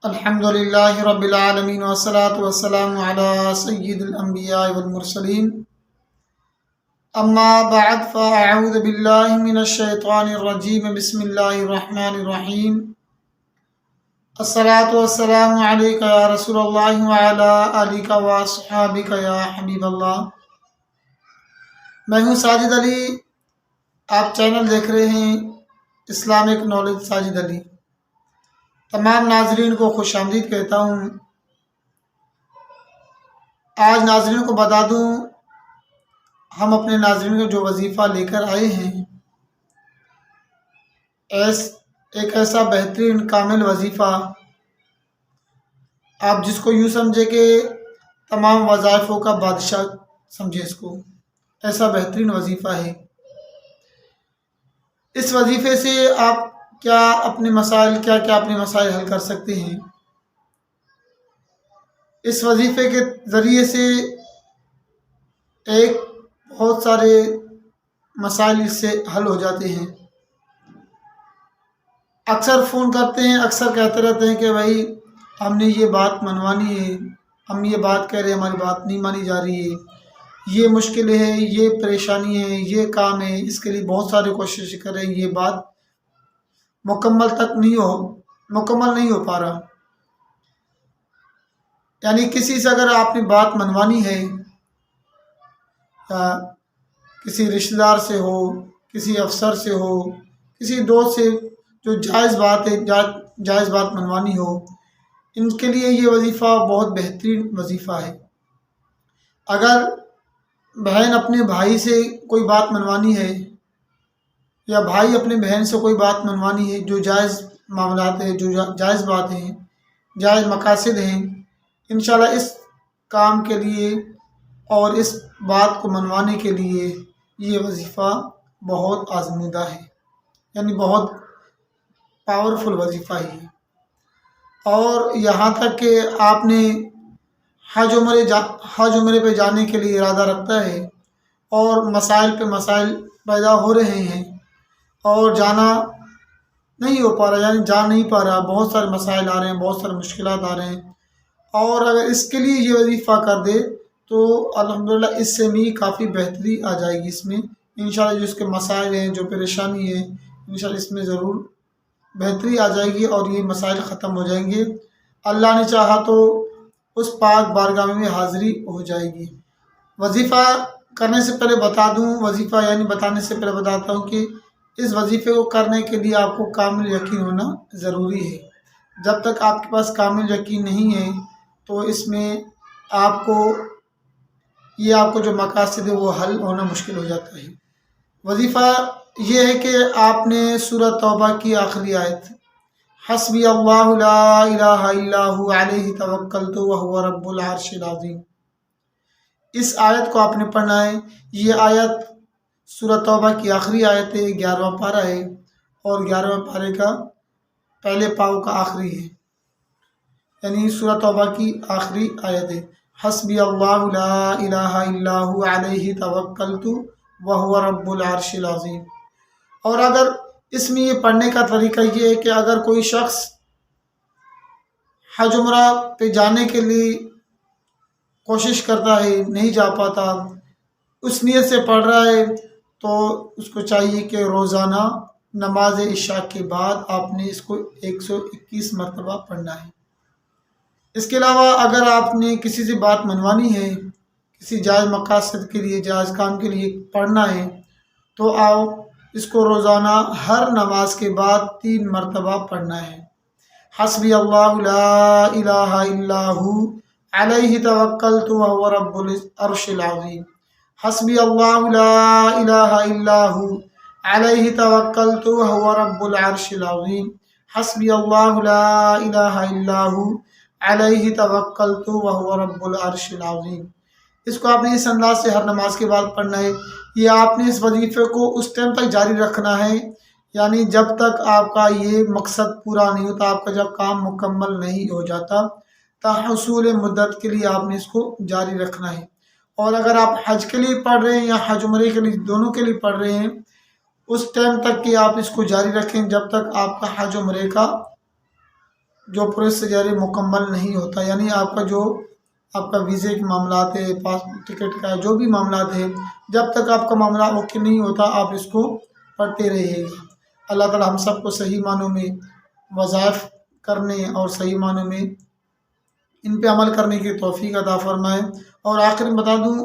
الحمد للہ رب العالمین والصلاة والسلام علی سید الانبیاء والمرسلین اما بعد فاعوذ باللہ من الشیطان الرجیم بسم اللہ الرحمن الرحیم الصلاة والسلام علیک یا رسول اللہ وعلی آلک واصحابک یا حبیب اللہ۔ میں ہوں ساجد علی، آپ چینل دیکھ رہے ہیں اسلامک نالج ساجد علی۔ تمام ناظرین کو خوش آمدید کہتا ہوں۔ آج ناظرین کو بتا دوں، ہم اپنے ناظرین کو جو وظیفہ لے کر آئے ہیں، ایک ایسا بہترین کامل وظیفہ، آپ جس کو یوں سمجھے کہ تمام وظائفوں کا بادشاہ سمجھے، اس کو ایسا بہترین وظیفہ ہے۔ اس وظیفے سے آپ کیا اپنے مسائل حل کر سکتے ہیں۔ اس وظیفے کے ذریعے سے بہت سارے مسائل اس سے حل ہو جاتے ہیں۔ اکثر فون کرتے ہیں، اکثر کہتے رہتے ہیں کہ بھائی ہم نے یہ بات منوانی ہے، ہم یہ بات کہہ رہے ہیں، ہماری بات نہیں مانی جا رہی ہے، یہ مشکل ہے، یہ پریشانی ہے، یہ کام ہے، اس کے لیے بہت سارے کوشش کر رہے ہیں، یہ بات مکمل نہیں ہو پا رہا۔ یعنی کسی سے اگر آپ نے بات منوانی ہے، یا کسی رشتہ دار سے ہو، کسی افسر سے ہو، کسی دوست سے، جو جائز بات منوانی ہو، ان کے لیے یہ وظیفہ بہت بہترین وظیفہ ہے۔ اگر بہن اپنے بھائی سے کوئی بات منوانی ہے، یا بھائی اپنے بہن سے کوئی بات منوانی ہے، جو جائز معاملات ہیں، جو جائز بات ہیں، جائز مقاصد ہیں، انشاءاللہ اس کام کے لیے اور اس بات کو منوانے کے لیے یہ وظیفہ بہت آزمودہ ہے، یعنی بہت پاورفل وظیفہ ہے۔ اور یہاں تک کہ آپ نے حج عمرے پہ جانے کے لیے ارادہ رکھتا ہے، اور مسائل پہ مسائل پیدا ہو رہے ہیں، اور جانا نہیں ہو پا رہا، یعنی جا نہیں پا رہا، بہت سارے مسائل آ رہے ہیں، بہت سارے مشکلات آ رہے ہیں، اور اگر اس کے لیے یہ وظیفہ کر دے تو الحمدللہ اس سے بھی کافی بہتری آ جائے گی۔ اس میں انشاءاللہ جو اس کے مسائل ہیں، جو پریشانی ہے، انشاءاللہ اس میں ضرور بہتری آ جائے گی، اور یہ مسائل ختم ہو جائیں گے۔ اللہ نے چاہا تو اس پاک بارگاہ میں حاضری ہو جائے گی۔ وظیفہ کرنے سے پہلے بتا دوں، بتانے سے پہلے بتاتا ہوں کہ اس وظیفے کو کرنے کے لیے آپ کو کامل یقین ہونا ضروری ہے۔ جب تک آپ کے پاس کامل یقین نہیں ہے تو اس میں آپ کو جو مقاصد ہے وہ حل ہونا مشکل ہو جاتا ہے۔ وظیفہ یہ ہے کہ آپ نے سورہ توبہ کی آخری آیت حسبی اللہ لا الہ الا ہو علیہ توکلت وہو رب العرش العظیم، اس آیت کو آپ نے پڑھنا ہے۔ یہ آیت سورہ توبہ کی آخری آیت ہے، 11واں پارہ ہے، اور 11ویں پارے کا پہلے پاؤ کا آخری ہے، یعنی سورہ توبہ کی آخری آیت ہے۔ حسبی اللہ لا الہ الا ہو علیہ توکلت وہو رب العرش العظیم۔ اور اگر اس میں یہ پڑھنے کا طریقہ یہ ہے کہ اگر کوئی شخص حج عمرہ پہ جانے کے لیے کوشش کرتا ہے، نہیں جا پاتا، اس نیت سے پڑھ رہا ہے، تو اس کو چاہیے کہ روزانہ نماز عشاء کے بعد آپ نے اس کو 121 مرتبہ پڑھنا ہے۔ اس کے علاوہ اگر آپ نے کسی سے بات منوانی ہے، کسی جائز مقاصد کے لیے، جائز کام کے لیے پڑھنا ہے، تو آپ اس کو روزانہ ہر نماز کے بعد 3 مرتبہ پڑھنا ہے۔ حسبی اللہ لا الہ الا ہو علیہ توکلت وہو رب العرش العظیم۔ حسبی اللہ لا الہ الا ہو علیہ توکلت وہو رب العرش العظیم۔ حسبی اللہ لا الہ الا ہو علیہ توکلت وہو رب العرش العظیم۔ اس کو آپ نے اس انداز سے ہر نماز کے بعد پڑھنا ہے۔ یہ آپ نے اس وظیفے کو اس ٹائم تک جاری رکھنا ہے، یعنی جب تک آپ کا یہ مقصد پورا نہیں ہوتا، آپ کا جب کام مکمل نہیں ہو جاتا، تاحصول مدت کے لیے آپ نے اس کو جاری رکھنا ہے۔ اور اگر آپ حج کے لیے پڑھ رہے ہیں یا حج عمرے کے لیے، دونوں کے لیے پڑھ رہے ہیں، اس ٹائم تک کہ آپ اس کو جاری رکھیں جب تک آپ کا حج عمرے کا جو پروسیس سے جاری مکمل نہیں ہوتا، یعنی آپ کا ویزے کے معاملات ہے، ٹکٹ کا جو بھی معاملات ہے، جب تک آپ کا معاملہ اوکے نہیں ہوتا آپ اس کو پڑھتے رہیے گا۔ اللہ تعالی ہم سب کو صحیح معنوں میں وظائف کرنے اور صحیح معنوں میں ان پہ عمل کرنے کی توفیق عطا فرمائے۔ اور آخر میں بتا دوں،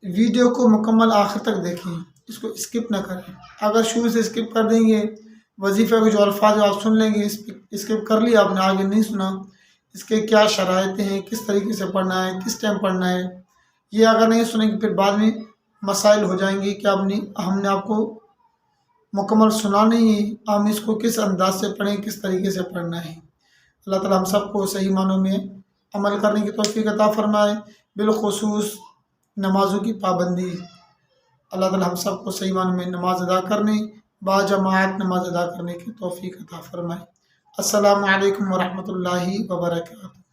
ویڈیو کو مکمل آخر تک دیکھیں، اس کو اسکپ نہ کریں۔ اگر شروع سے اسکپ کر دیں گے، وظیفے کے جو الفاظ آپ سن لیں گے، اسکپ کر لیا آپ نے، آگے نہیں سنا، اس کے کیا شرائط ہیں، کس طریقے سے پڑھنا ہے، کس ٹائم پڑھنا ہے، یہ اگر نہیں سنیں گے پھر بعد میں مسائل ہو جائیں گے کہ ہم نے آپ کو مکمل سنا نہیں ہے، ہم اس کو کس انداز سے پڑھیں، کس طریقے سے پڑھنا ہے۔ اللہ تعالی ہم سب کو صحیح معنوں میں عمل کرنے کی توفیق عطا فرمائے، بالخصوص نمازوں کی پابندی۔ اللہ تعالی ہم سب کو صحیح معنوں میں نماز ادا کرنے، باجماعت نماز ادا کرنے کی توفیق عطا فرمائے۔ السلام علیکم ورحمۃ اللہ وبرکاتہ۔